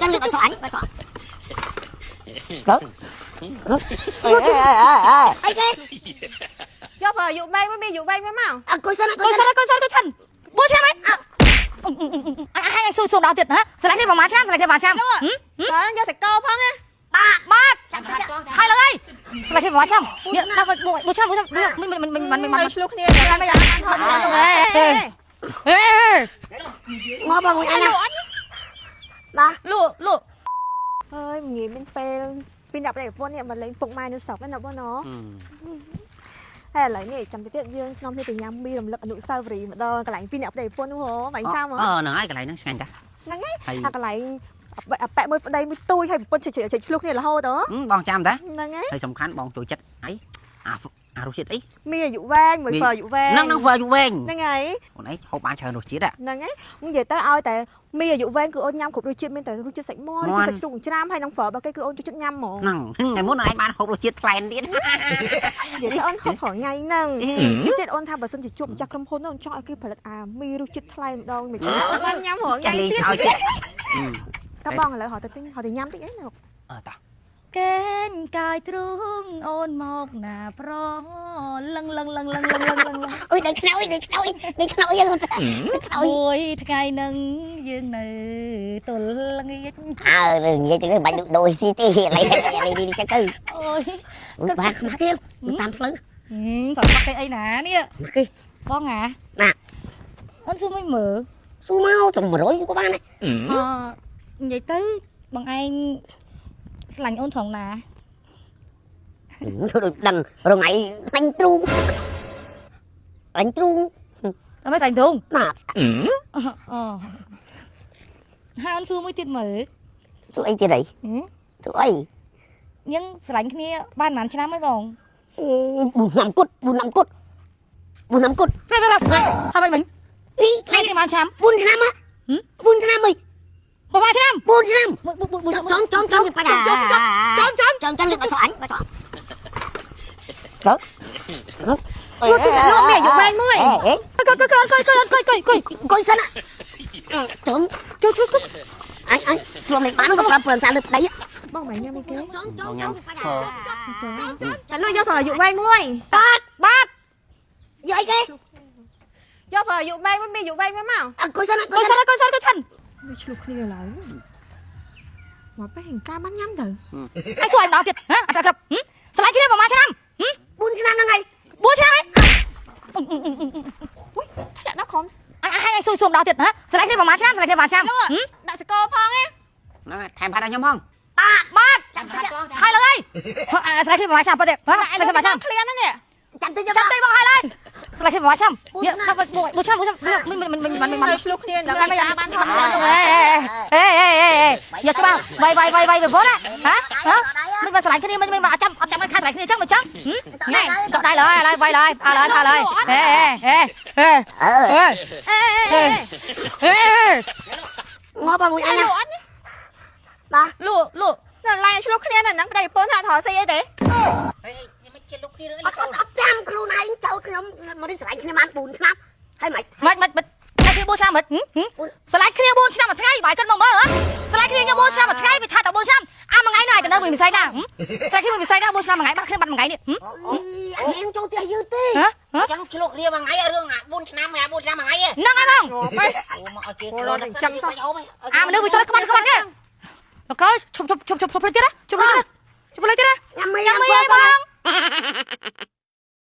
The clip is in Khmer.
ចាំនេះបើសក់អញបើសក់អីគេយកបើយុវវែងមកមានយុវវែងមកអង្គុយសិនអង្គុយសិន 4 ឆ្នាំហីអាយស៊ូដល់ទៀតហ៎ស្លាច់នេះប្រហែលឆ្នាំស្លាច់នេះប្រហែលឆ្នាំបើយកសកោផងណា បាទហើយលើស្លាច់នេះប្រហែលឆ្នាំនេះដល់4ឆ្នាំមិន ឆ្លុះគ្នាយ៉ាងមិនបានថតដល់ងហេប់បងអញណាបាទលក់ហើយងាយមានពេលពីអ្នកប្រពន្ធនេះមកលេងពុកម៉ែនៅស្រុកណាបងណហើយឥឡូវនេះចាំតិចទៀតយើងខ្ញុំនេះទៅញ៉ាំមីរំលឹកអនុស្សាវរីយ៍ម្ដងកន្លែងពីអ្នកប្រពន្ធនោះហ៎បាញ់ចាំហ៎ហ្នឹងហើយកន្លែងហ្នឹងឆ្ងាញ់តាហ្នឹងហើយអាកន្លែងអាប៉ែមួយប្តីមួយទូចហើយប្រពន្ធឆ្លុះគ្នារហូតហ៎បងចាំតាហ្នឹងហើយសំខាន់បងចូលចិត្តអីអារសជាតិអីមានអាយុវែងមួយហ្វឺអាយុវែងហ្នឹងហ្វឺអាយុវែងហ្នឹងហើយអូនអីហូបបានច្រើនរសជាតិហ្នឹងហើយនិយាយទៅឲ្យតែមានអាយុវែងគឺអូនញ៉ាំគ្រប់រសជាតិមានតែរសជាតិសាច់មាន់សាច់ជ្រូកច្រាមហើយនឹងហ្វឺបើគេគឺអូនចូលចិត្តញ៉ាំហ្មងហ្នឹងថ្ងៃមុនឯងបានហូបរសជាតិថ្លែនទៀតនិយាយទៅអូនហូបប្រថ្ងៃហ្នឹងទៀតអូនថាបើសិនជាជួបម្ចាស់ក្រុមហ៊ុនអូនចង់ឲ្យគេផលិតអាមីរសជាតិថ្លែម្ដងមិនបានញ៉ាំប្រថ្ងៃទៀតតើបងឥឡូវហៅទៅញ៉ាំតិចអីណាតាកេងកាយទ្រូងអូនមកណាប្រលឹងអុយដេកខ្នើយយើងមួយថ្ងៃនឹងយើងនៅទល់ល្ងាចអើនិយាយទៅបាច់ដូរស៊ីទីឥឡូវនេះចឹងទៅអូយបាទខ្មាស់ទៀតតាមផ្លូវសល់គេអីណានេះគេបងណាអូនស៊ូមិនមើលស៊ូមកចំ100ក៏បានដែរនិយាយទៅបងឯងស្លាញ់អូនត្រង់ណាធ្វើដូចដឹងរងៃអញទ្រូងតែមិនស្លាញ់ទ្រូងបាទហើយអូនស៊ូមួយទៀតមើលស៊ូអីទៀតអីស៊ូអីយើងស្លាញ់គ្នាបានប៉ុន្មានឆ្នាំហើយបង4 ឆ្នាំគត់ស្លាញ់ថាមិនថ្ងៃនេះប៉ុន្មានឆ្នាំ4ឆ្នាំហ៎4ឆ្នាំអីប្រហែលឆ្នាំ4ឆ្នាំចំទៅប៉ាចំទៅបើសក់អញបើសក់លោកមានអាយុវែងមួយអង្គុយសិនចំអញព្រមលេងបានក៏ប្រាប់ប្រើសារលើប្តីបងមិនញ៉ាំអីគេបងញ៉ាំតែលក់យកប្រអាយុវែងមួយបាទយកអីគេយកប្រអាយុវែងមួយមានអាយុវែងមួយមកអង្គុយសិនឆ្លុះគ្នាឡើយមកពេលហិង្ការបានញ៉ាំទៅអីសួរឯម្ដងទៀតហ៎អត់គ្រប់ស្លាញ់គ្នាប្រហែលឆ្នាំ4ឆ្នាំហ្នឹងហើយ4ឆ្នាំហីអុយធ្លាក់ដល់ក្រុមអាយស៊ូម្ដងទៀតហ៎ស្លាញ់គ្នាប្រហែលឆ្នាំដាក់សកលផងណាហ្នឹងថែមផាត់ឲ្យខ្ញុំផងបាទហើយលើស្លាញ់គ្នាប្រហែលឆ្នាំប៉ុណ្ណេះហ៎ស្លាញ់គ្នាប្រហែលឆ្នាំឃ្លានហ្នឹងចាំទៅបងហើយឡើយស្លាញ់គ្នាប្រហែលឆ្នាំ4ឆ្នាំមិនឆ្លុះគ្នាដល់តែបានថតដល់យកច្បាស់វាយប្រពន្ធហ៎មិនបានស្លាញ់គ្នាមិនអត់ចាំខែស្លាញ់គ្នាអញ្ចឹងមិនចឹងណែកដៃឡើយវាយឡើយងាប់មួយអញណាបាទលក់ដល់ឡាយឆ្លុះគ្នានៅហ្នឹងប្តីប្រពន្ធថាថតស្អីអីទេមិនជាលោកគ្នាឬអត់ចាំខ្លួនឯងចូលខ្ញុំមកនេះស្រឡាញ់គ្នាបាន4ឆ្នាំហើយមិនគ្នា4ឆ្នាំមិនស្លាញ់គ្នា4ឆ្នាំមួយថ្ងៃបាយគាត់មកមើលហ៎ស្លាញ់គ្នា4ឆ្នាំមួយថ្ងៃវាថាតែ4ឆ្នាំអាមួយថ្ងៃណាទៅនៅមួយវិស័យណាស្លាញ់គ្នាមួយវិស័យណា4ឆ្នាំមួយថ្ងៃបាត់គ្នាបាត់មួយថ្ងៃនេះអញចូលផ្ទះយឺតទេចឹងឆ្លុះគ្នាមួយថ្ងៃរឿង4ឆ្នាំ4ឆ្នាំមួយថ្ងៃហ្នឹងហើយបងអូមកឲ្យគេខ្លួនចាំសោះអាមនុស្សវាចូលក្បាត់គេលោកកោឈប់ផ្លេចទៀតណាឈប់ផ្លេចទៀតណាញ៉ាំមីបង